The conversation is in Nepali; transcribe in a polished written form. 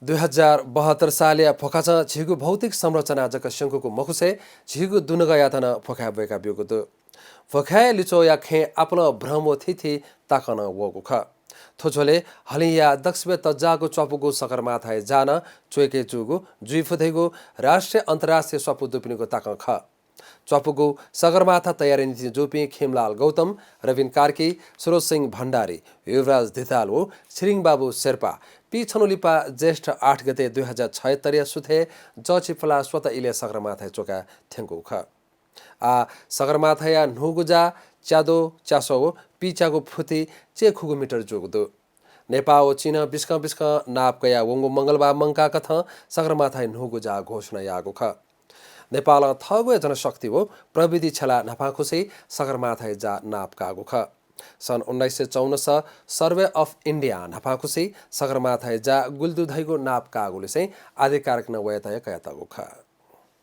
2072 साले फोकाच झिगु भौतिक संरचना जक शंकुको मखुसे झिगु दुनगयातन फोका बेका बिगुदु फोखाय लिचो या खे आपलो भ्रमो थिथि ताकन वगु ख थोझोले हलिया दक्षिण तज्जाको चपुगु सगरमाथा जान चोके चुगु जुइफुधेगु राष्ट्रिय अन्तर्राष्ट्रिय सपु दुपिनीको ताक ख चपुगु सगरमाथा तयारी नीति जोपी खेमलाल गौतम रविन कार्की सुरोज सिंह भण्डारी युवराज धितालु छिरिङ बाबु शेर्पा पी छनुलिपा ज्येष्ठ 8 गते 2076 सुथे जचिफला स्वत इले सगरमाथा चोका थ्याङ्गु ख आ सगरमाथाया नुगुजा च्यादो च्यासो पिचागो फुती चेखुगु मिटर जोगदो नेपाओ चीन बिस्क बिस्क नाप कया वंगु मंगलबा मंका कथ सगरमाथा नुगुजा घोषणा यागो ख नेपाल थगु जनशक्ति हो प्रविधि छला नफाखुसै सगरमाथा जा नाप कागो ख सन् 1954 सर्वे अफ इन्डिया नफाखुसै सगरमाथा जा गुल्दुधैगो नाप कागुले चाहिँ आधिकारिक न वयतय कयतगो ख